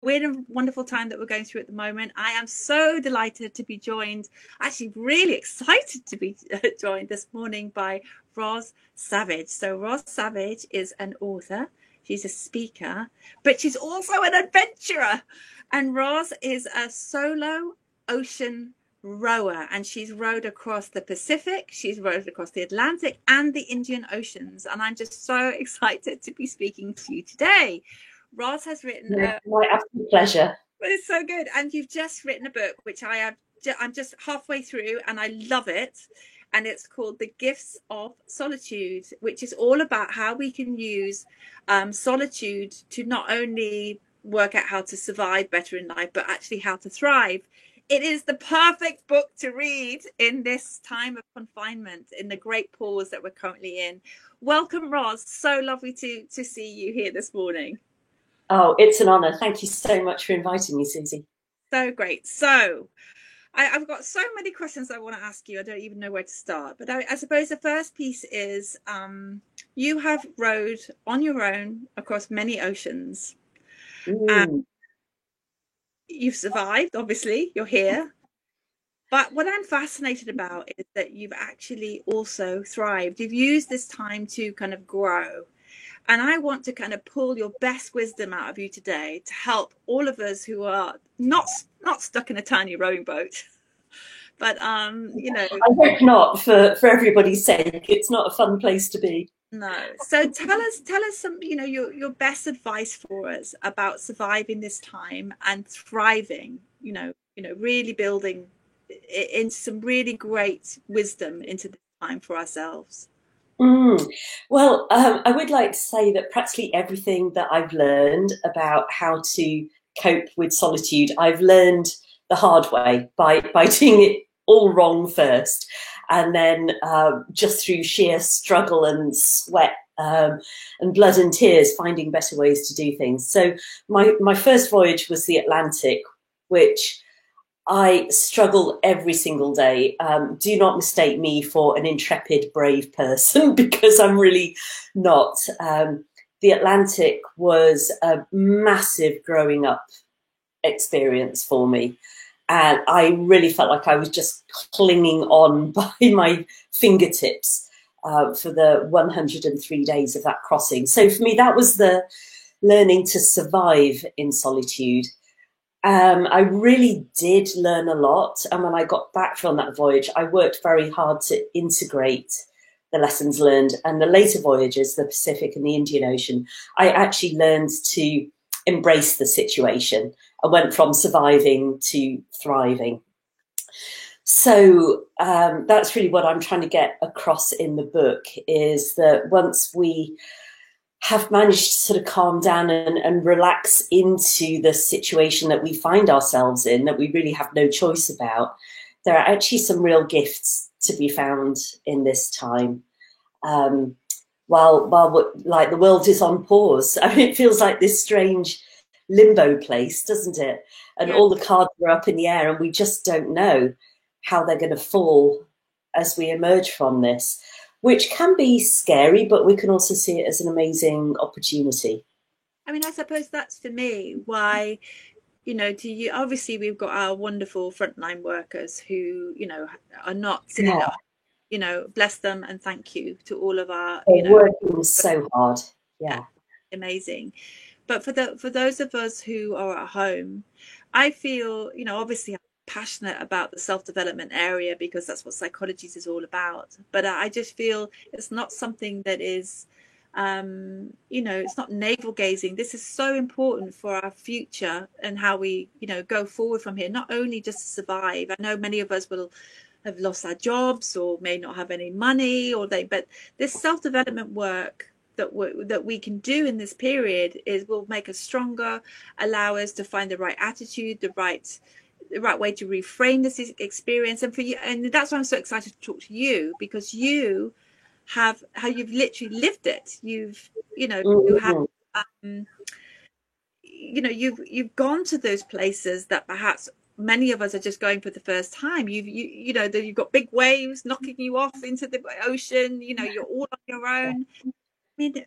we're in a wonderful time that we're going through at the moment. I am so delighted to be joined, actually really excited to be joined this morning by Roz Savage. So Roz Savage is an author, she's a speaker, but she's also an adventurer. And Roz is a solo ocean rower, and she's rowed across the Pacific, she's rowed across the Atlantic and the Indian Oceans. And I'm just so excited to be speaking to you today. Roz has written my absolute pleasure. but it's so good. And you've just written a book, which I'm just halfway through and I love it. And it's called The Gifts of Solitude, which is all about how we can use solitude to not only work out how to survive better in life, but actually how to thrive. It is the perfect book to read in this time of confinement, in the great pause that we're currently in. Welcome, Roz. So lovely to see you here this morning. Oh, it's an honour. Thank you so much for inviting me, Susie. So great. So I've got so many questions I want to ask you. I don't even know where to start. But I suppose the first piece is you have rowed on your own across many oceans. You've survived, obviously. You're here. But what I'm fascinated about is that you've actually also thrived. You've used this time to kind of grow. And I want to kind of pull your best wisdom out of you today to help all of us who are not stuck in a tiny rowing boat. But you know, I hope not, for everybody's sake. It's not a fun place to be. no. So tell us some, you know, your best advice for us about surviving this time and thriving, really building into some really great wisdom into this time for ourselves. Well, I would like to say that practically everything that I've learned about how to cope with solitude, I've learned the hard way by doing it all wrong first. And then just through sheer struggle and sweat and blood and tears, finding better ways to do things. So my first voyage was the Atlantic, which I struggle every single day. Do not mistake me for an intrepid, brave person because I'm really not. The Atlantic was a massive growing up experience for me. And I really felt like I was just clinging on by my fingertips for the 103 days of that crossing. So for me, that was the learning to survive in solitude. I really did learn a lot. And when I got back from that voyage, I worked very hard to integrate the lessons learned. And the later voyages, the Pacific and the Indian Ocean, I actually learned to embrace the situation. I went from surviving to thriving. So that's really what I'm trying to get across in the book, is that once we have managed to sort of calm down and relax into the situation that we find ourselves in, that we really have no choice about, there are actually some real gifts to be found in this time. While like the world is on pause, I mean, it feels like this strange limbo place, doesn't it? And all the cards are up in the air and we just don't know how they're going to fall as we emerge from this, which can be scary, but we can also see it as an amazing opportunity. I mean, I suppose that's for me why, to you, obviously we've got our wonderful frontline workers who, are not sitting at home, bless them and thank you to all of our, working so hard. Yeah. Amazing. But for those of us who are at home, I feel, obviously I'm passionate about the self-development area because that's what Psychologies is all about. But I just feel it's not something that is, it's not navel gazing. This is so important for our future and how we, go forward from here, not only just to survive. I know many of us will have lost our jobs or may not have any money but this self-development work that we can do in this period will make us stronger, allow us to find the right attitude, the right way to reframe this experience. And for you, and that's why I'm so excited to talk to you, because you've literally lived it. You have you've gone to those places that perhaps many of us are just going for the first time. You've got big waves knocking you off into the ocean, you're all on your own. mean,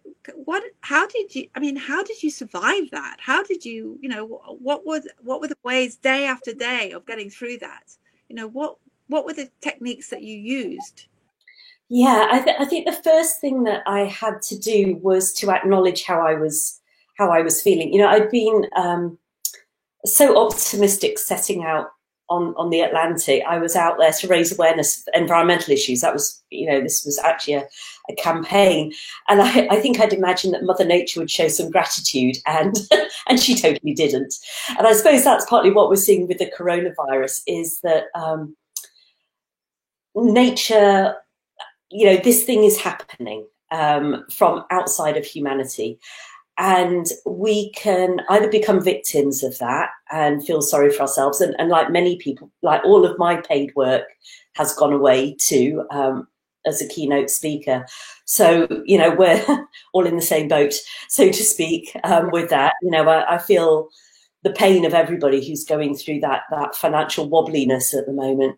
how did you, I mean, how did you survive that? How did you, what were the ways day after day of getting through that? What were the techniques that you used? Yeah, I think the first thing that I had to do was to acknowledge how I was feeling. I'd been so optimistic setting out on the Atlantic. I was out there to raise awareness of environmental issues. That was, this was actually a campaign. And I think I'd imagined that Mother Nature would show some gratitude, and and she totally didn't. And I suppose that's partly what we're seeing with the coronavirus, is that nature, this thing is happening from outside of humanity. And we can either become victims of that and feel sorry for ourselves. And like many people, like all of my paid work has gone away too, as a keynote speaker. So, we're all in the same boat, so to speak, with that. I feel the pain of everybody who's going through that financial wobbliness at the moment.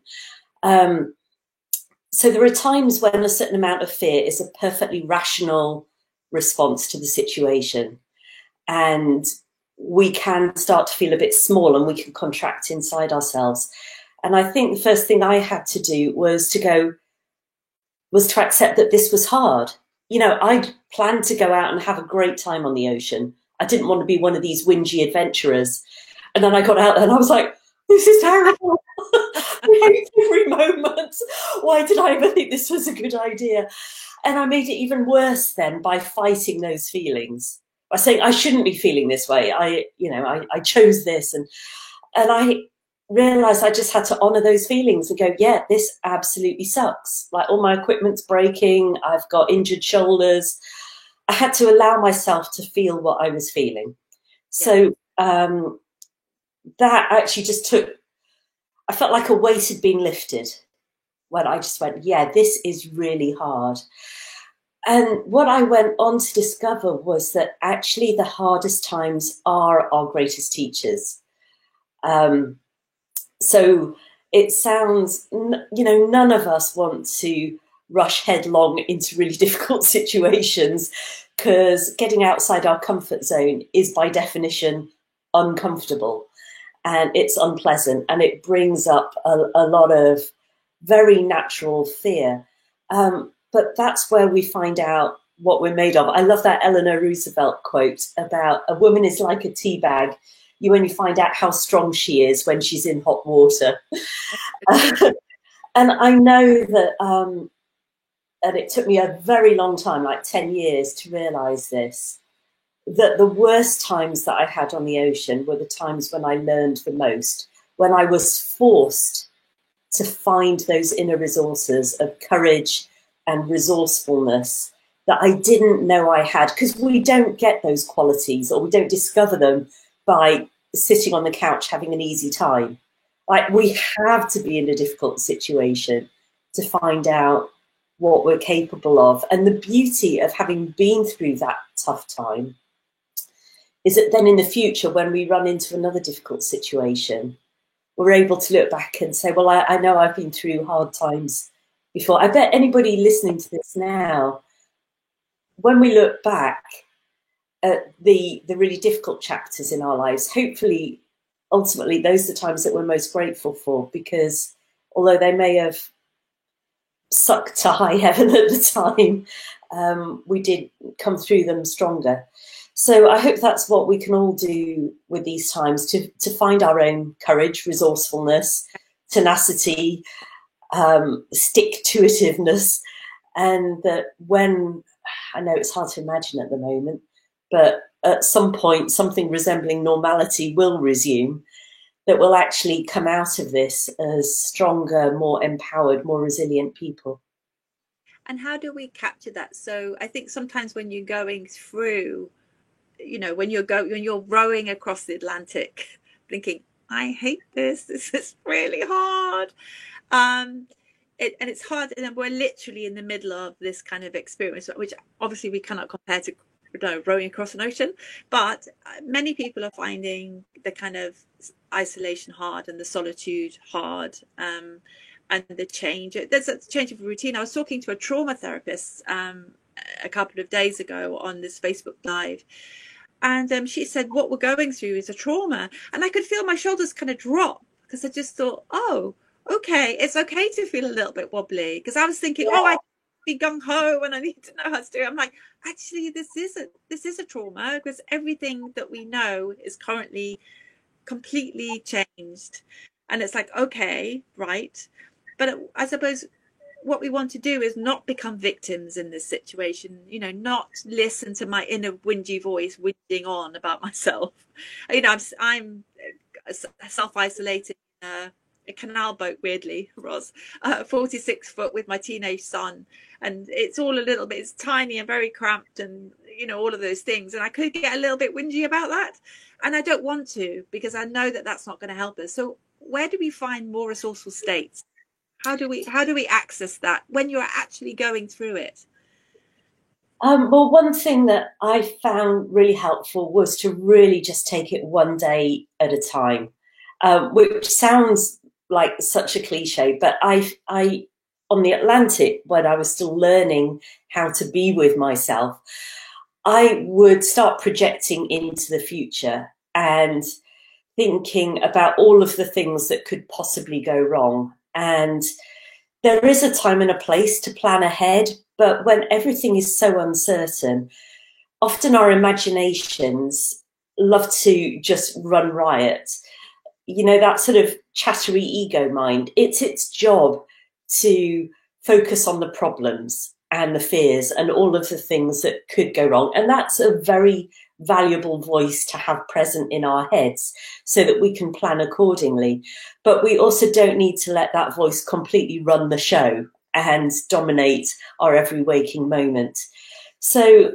So there are times when a certain amount of fear is a perfectly rational response to the situation, and we can start to feel a bit small and we can contract inside ourselves. And I think the first thing I had to do was to accept that this was hard. I'd planned to go out and have a great time on the ocean. I didn't want to be one of these whingy adventurers. And then I got out there and I was like, this is terrible. I hate every moment. Why did I ever think this was a good idea? And I made it even worse then by fighting those feelings, by saying I shouldn't be feeling this way. I chose this, and I realized I just had to honor those feelings and go, yeah, this absolutely sucks. Like, all my equipment's breaking. I've got injured shoulders. I had to allow myself to feel what I was feeling. So that actually just I felt like a weight had been lifted when I just went, yeah, this is really hard. And what I went on to discover was that actually the hardest times are our greatest teachers. So it sounds, none of us want to rush headlong into really difficult situations, because getting outside our comfort zone is by definition uncomfortable, and it's unpleasant, and it brings up a lot of very natural fear. But that's where we find out what we're made of. I love that Eleanor Roosevelt quote about a woman is like a tea bag. You only find out how strong she is when she's in hot water. And I know that, and it took me a very long time, like 10 years, to realize this, that the worst times that I had on the ocean were the times when I learned the most, when I was forced to find those inner resources of courage and resourcefulness that I didn't know I had, because we don't get those qualities, or we don't discover them by sitting on the couch having an easy time. Like, we have to be in a difficult situation to find out what we're capable of. And the beauty of having been through that tough time is that then in the future, when we run into another difficult situation, we're able to look back and say, well, I know I've been through hard times before. I bet anybody listening to this now, when we look back at the really difficult chapters in our lives, hopefully, ultimately, those are the times that we're most grateful for, because although they may have sucked to high heaven at the time, we did come through them stronger. So I hope that's what we can all do with these times, to find our own courage, resourcefulness, tenacity, stick-to-itiveness, and that when, I know it's hard to imagine at the moment, but at some point something resembling normality will resume, that we'll actually come out of this as stronger, more empowered, more resilient people. And how do we capture that? So I think sometimes when you're going through, when you're rowing across the Atlantic, thinking, I hate this. This is really hard. And it's hard, and we're literally in the middle of this kind of experience, which obviously we cannot compare to rowing across an ocean, but many people are finding the kind of isolation hard and the solitude hard, and the change. There's a change of routine. I was talking to a trauma therapist a couple of days ago on this Facebook Live. And she said, what we're going through is a trauma. And I could feel my shoulders kind of drop because I just thought, oh, okay, it's okay to feel a little bit wobbly. Because I was thinking, Yeah. oh, I be gung ho and I need to know how to do it. I'm like, actually, this is a trauma because everything that we know is currently completely changed. And it's like, okay, right. But I suppose what we want to do is not become victims in this situation, not listen to my inner whingy voice whinging on about myself. I'm self-isolated in a canal boat, weirdly, Roz, 46 foot with my teenage son, and it's all a little bit, it's tiny and very cramped, and all of those things, and I could get a little bit whingy about that, and I don't want to, because I know that that's not going to help us. So where do we find more resourceful states? How do we access that when you're actually going through it? Well, one thing that I found really helpful was to really just take it one day at a time, which sounds like such a cliche, but I on the Atlantic, when I was still learning how to be with myself, I would start projecting into the future and thinking about all of the things that could possibly go wrong. And there is a time and a place to plan ahead, but when everything is so uncertain, often our imaginations love to just run riot. That sort of chattery ego mind, it's its job to focus on the problems and the fears and all of the things that could go wrong. And that's a very valuable voice to have present in our heads so that we can plan accordingly. But we also don't need to let that voice completely run the show and dominate our every waking moment. So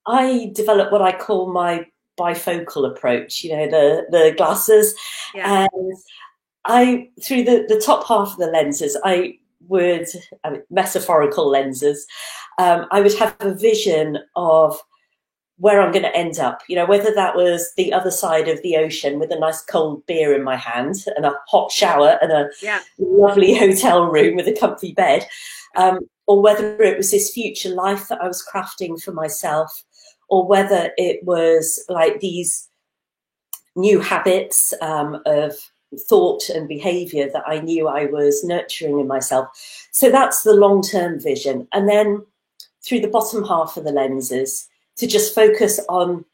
I developed what I call my bifocal approach, the glasses. Yeah. And through the top half of the lenses, metaphorical lenses, I would have a vision of where I'm going to end up, whether that was the other side of the ocean with a nice cold beer in my hand and a hot shower and a lovely hotel room with a comfy bed, or whether it was this future life that I was crafting for myself, or whether it was like these new habits of thought and behavior that I knew I was nurturing in myself. So that's the long-term vision. And then through the bottom half of the lenses, to just focus on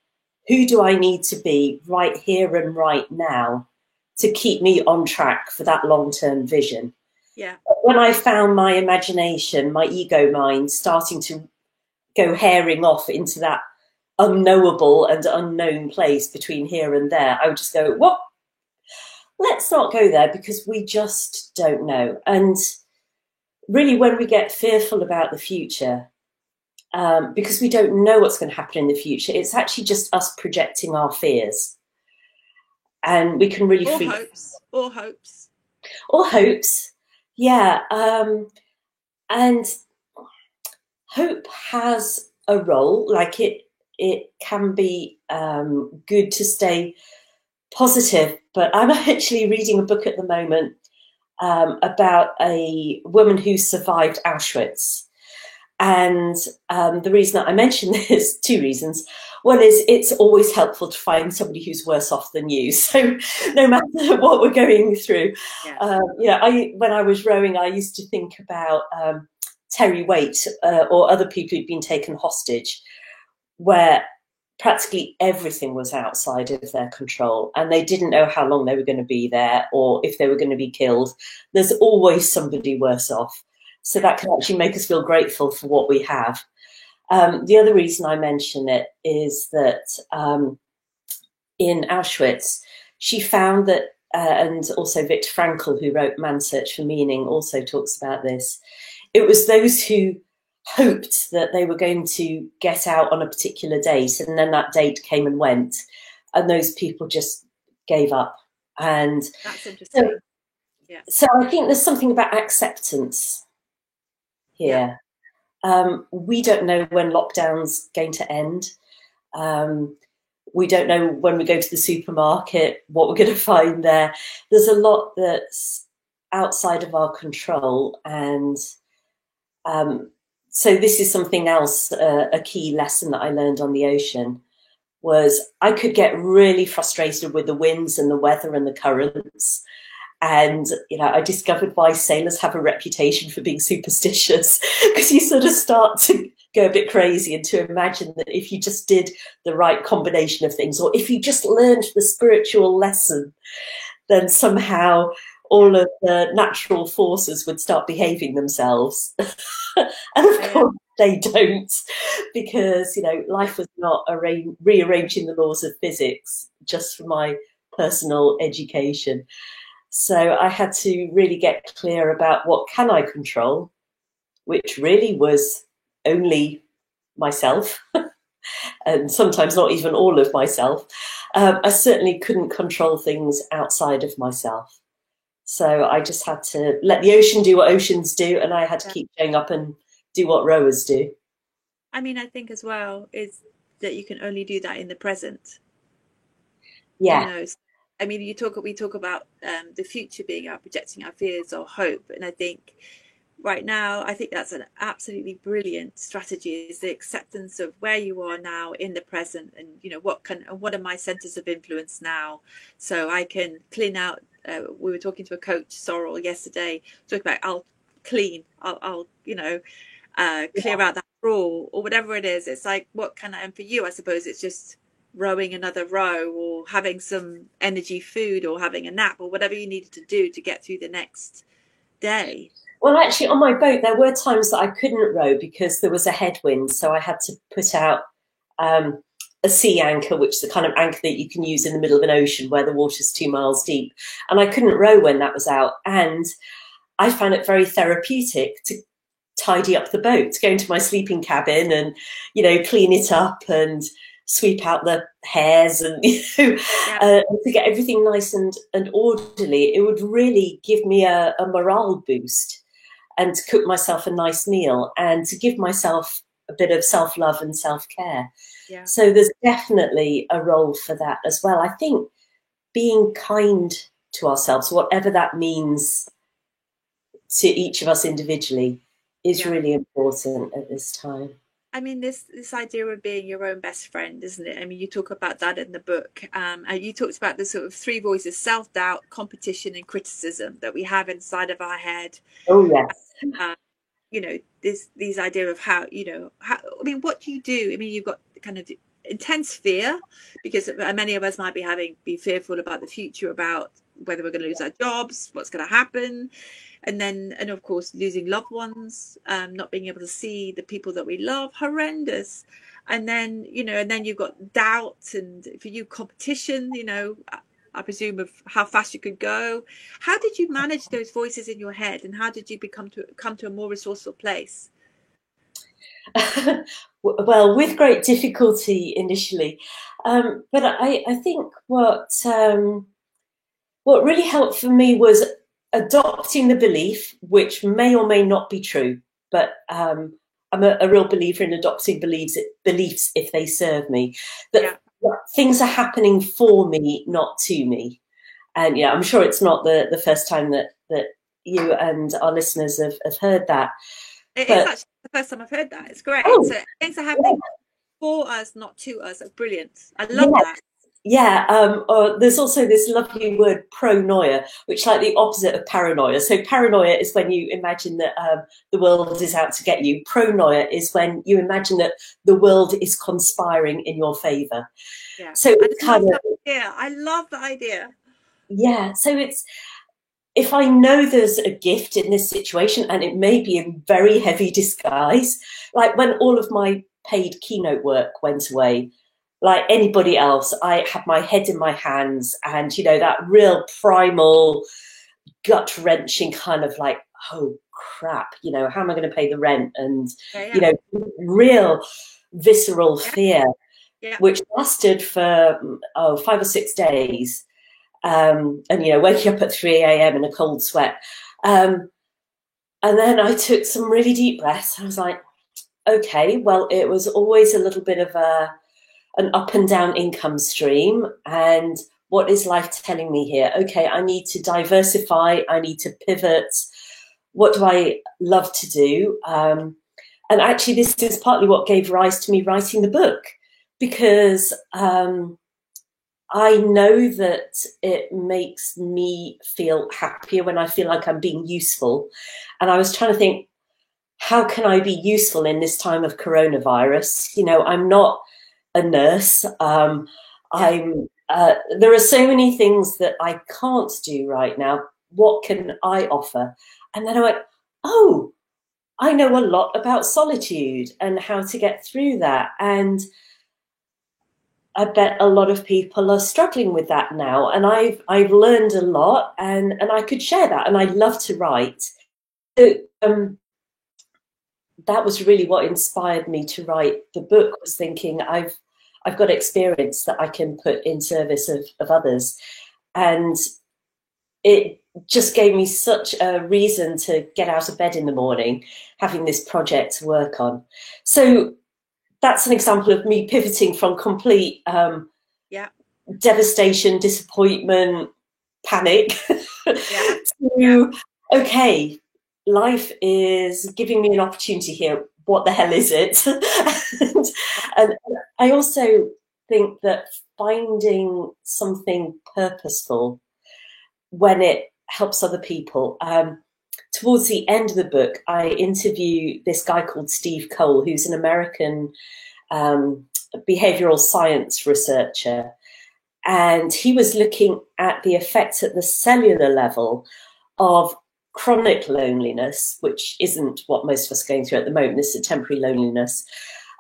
who do I need to be right here and right now to keep me on track for that long-term vision. Yeah. When I found my imagination, my ego mind starting to go herring off into that unknowable and unknown place between here and there, I would just go, what? Let's not go there, because we just don't know. And really, when we get fearful about the future, because we don't know what's going to happen in the future, it's actually just us projecting our fears. And we can really or hopes. Yeah. And hope has a role. Like it can be good to stay positive, but I'm actually reading a book at the moment about a woman who survived Auschwitz. And the reason that I mention this, two reasons. One is it's always helpful to find somebody who's worse off than you. So no matter what we're going through, when I was rowing, I used to think about Terry Waite or other people who'd been taken hostage, where practically everything was outside of their control and they didn't know how long they were going to be there or if they were going to be killed. There's always somebody worse off. So that can actually make us feel grateful for what we have. The other reason I mention it is that in Auschwitz, she found that, and also Viktor Frankl, who wrote Man's Search for Meaning, also talks about this. It was those who hoped that they were going to get out on a particular date, and then that date came and went, and those people just gave up. And that's interesting. So I think there's something about acceptance here. We don't know when lockdown's going to end. We don't know when we go to the supermarket what we're going to find there. There's a lot that's outside of our control, and So this is something else, a key lesson that I learned on the ocean was I could get really frustrated with the winds and the weather and the currents. And, you know, I discovered why sailors have a reputation for being superstitious, because you sort of start to go a bit crazy and to imagine that if you just did the right combination of things, or if you just learned the spiritual lesson, then somehow all of the natural forces would start behaving themselves. And of course they don't, because, you know, life was not rearranging the laws of physics just for my personal education. So I had to really get clear about what can I control, which really was only myself, and sometimes not even all of myself. I certainly couldn't control things outside of myself. So I just had to let the ocean do what oceans do, and I had to keep showing up and do what rowers do. I mean, I think as well is that you can only do that in the present. You Yeah. know, I mean, we talk about the future being our projecting our fears or hope, and I think right now, I think that's an absolutely brilliant strategy, is the acceptance of where you are now in the present, and you know what are my centers of influence now, so I can clean out. We were talking to a coach, Sorrel, yesterday, talking about I'll clear out that drawer or whatever it is. It's like, what can I? And for you, I suppose it's just rowing another row, or having some energy food, or having a nap, or whatever you needed to do to get through the next day. Well, actually, on my boat, there were times that I couldn't row because there was a headwind. So I had to put out a sea anchor, which is the kind of anchor that you can use in the middle of an ocean where the water's 2 miles deep. And I couldn't row when that was out. And I found it very therapeutic to tidy up the boat, to go into my sleeping cabin and, you know, clean it up and sweep out the hairs and, you know, to get everything nice and orderly. It would really give me a morale boost, and to cook myself a nice meal and to give myself a bit of self-love and self-care. Yeah. So there's definitely a role for that as well. I think being kind to ourselves, whatever that means to each of us individually, is really important at this time. I mean, this idea of being your own best friend, isn't it? I mean, you talk about that in the book. And you talked about the sort of three voices: self-doubt, competition, and criticism that we have inside of our head. Oh, yes. You know, these idea of how, you know, I mean, what do you do? I mean, you've got kind of intense fear, because many of us might be fearful about the future, about whether we're going to lose our jobs, what's going to happen. And of course, losing loved ones, not being able to see the people that we love, horrendous. And then, you know, and then you've got doubt, and for you, competition, you know, I presume, of how fast you could go. How did you manage those voices in your head, and how did you come to a more resourceful place? Well, with great difficulty initially, but I think what really helped for me was adopting the belief, which may or may not be true, but I'm a real believer in adopting beliefs if they serve me, that things are happening for me, not to me. And yeah, I'm sure it's not the first time that you and our listeners have heard that. It's actually the first time I've heard that. It's great. Oh, so things are happening for us, not to us. That's brilliant. I love that. Yeah, there's also this lovely word pronoia, which is like the opposite of paranoia. So paranoia is when you imagine that the world is out to get you. Pronoia is when you imagine that the world is conspiring in your favour. Yeah. So it's kind of, yeah, I love the idea. Yeah, so it's, if I know there's a gift in this situation, and it may be in very heavy disguise, like when all of my paid keynote work went away, like anybody else, I had my head in my hands, and, you know, that real primal, gut-wrenching kind of like, oh, crap, you know, how am I going to pay the rent? And, you know, real visceral fear, which lasted for 5 or 6 days. And, you know, waking up at 3 a.m. in a cold sweat. And then I took some really deep breaths. I was like, okay, well, it was always a little bit of an up and down income stream. And what is life telling me here? Okay, I need to diversify. I need to pivot. What do I love to do? And actually, this is partly what gave rise to me writing the book, because I know that it makes me feel happier when I feel like I'm being useful. And I was trying to think, how can I be useful in this time of coronavirus? You know, I'm not a nurse. Yeah. There are so many things that I can't do right now. What can I offer? And then I went, oh, I know a lot about solitude and how to get through that. And I bet a lot of people are struggling with that now. And I've learned a lot, and I could share that. And I love to write. So, that was really what inspired me to write the book, was thinking I've got experience that I can put in service of others. And it just gave me such a reason to get out of bed in the morning, having this project to work on. So that's an example of me pivoting from complete Yeah. devastation, disappointment, panic Yeah. to, okay, life is giving me an opportunity here. What the hell is it? and I also think that finding something purposeful when it helps other people. Towards the end of the book, I interview this guy called Steve Cole, who's an American behavioral science researcher. And he was looking at the effects at the cellular level of chronic loneliness, which isn't what most of us are going through at the moment. This is a temporary loneliness,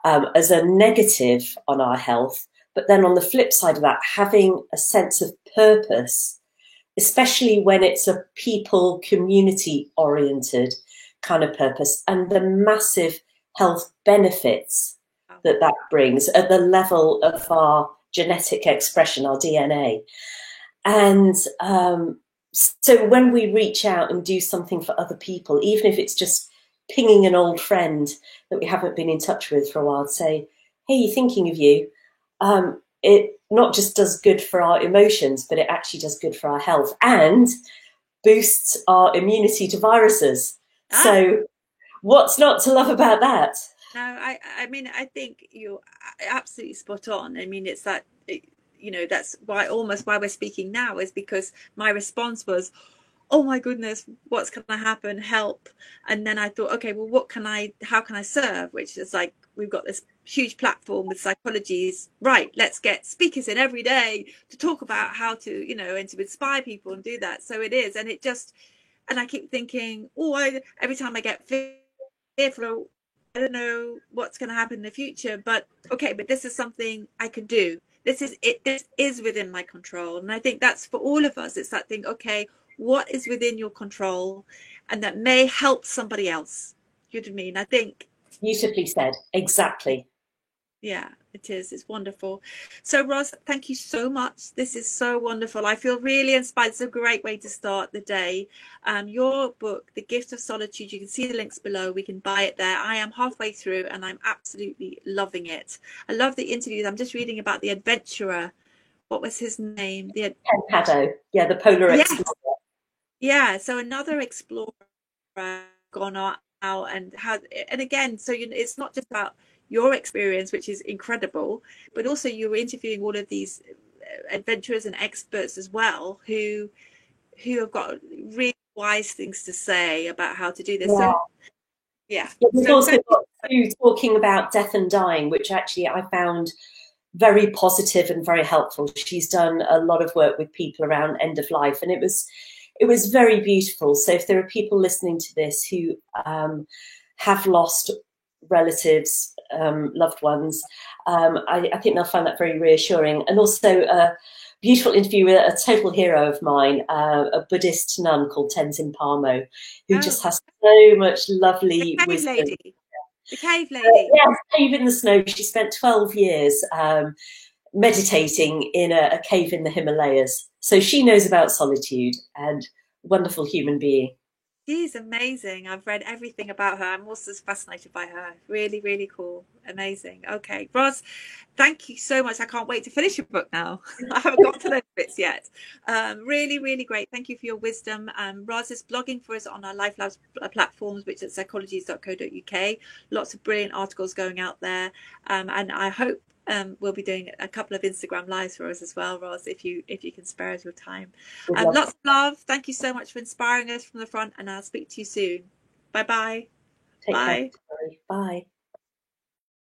as a negative on our health. But then on the flip side of that, having a sense of purpose, especially when it's a people, community oriented kind of purpose, and the massive health benefits that that brings at the level of our genetic expression, our DNA. And so when we reach out and do something for other people, even if it's just pinging an old friend that we haven't been in touch with for a while, say, hey, thinking of you, it not just does good for our emotions, but it actually does good for our health and boosts our immunity to viruses. Ah, So what's not to love about that? no, I mean, I think you're absolutely spot on. I mean, it's that, you know, that's why almost why we're speaking now is because my response was, oh my goodness, what's going to happen? Help. And then I thought, okay, well, how can I serve? Which is like, we've got this huge platform with Psychologies. Right. Let's get speakers in every day to talk about how to, you know, and to inspire people and do that. So it is. And it just, and I keep thinking, every time I get fearful, I don't know what's going to happen in the future, but okay, but this is something I can do. This is it. This is within my control. And I think that's for all of us. It's that thing, okay, what is within your control and that may help somebody else. You know what I mean? I think, Beautifully said. Exactly. yeah, it is. It's wonderful. So, Roz, thank you so much. This is so wonderful. I feel really inspired. It's a great way to start the day. Your book, The Gift of Solitude, you can see the links below. We can buy it there. I am halfway through and I'm absolutely loving it. I love the interviews. I'm just reading about the adventurer. What was his name? Ken Haddow, yeah, the polar Yes. explorer. Yeah. So another explorer gone out and how, and again, so it's not just about your experience, which is incredible, but also you're interviewing all of these adventurers and experts as well who have got really wise things to say about how to do this. Yeah. So yeah, Yeah, we've so also thank you. got Sue talking about death and dying, which actually I found very positive and very helpful. She's done a lot of work with people around end of life, and it was very beautiful. So if there are people listening to this who have lost relatives, loved ones, I think they'll find that very reassuring. And also a beautiful interview with a total hero of mine, a Buddhist nun called Tenzin Palmo, who Oh, just has so much the lovely cave wisdom. lady, the cave lady. Yeah, Cave in the Snow. She spent 12 years meditating in a cave in the Himalayas. So she knows about solitude, and wonderful human being. She's amazing. I've read everything about her. I'm also fascinated by her. Really, really cool. Amazing. Okay, Roz, thank you so much. I can't wait to finish your book now. I haven't got to those bits yet. Really, really great. Thank you for your wisdom. Roz is blogging for us on our Life Labs platforms, which is psychologies.co.uk. Lots of brilliant articles going out there. And I hope we'll be doing a couple of Instagram lives for us as well, Roz, if you can spare us your time. Lots of love. Thank you so much for inspiring us from the front, and I'll speak to you soon. Bye-bye. Take care. Bye. Bye.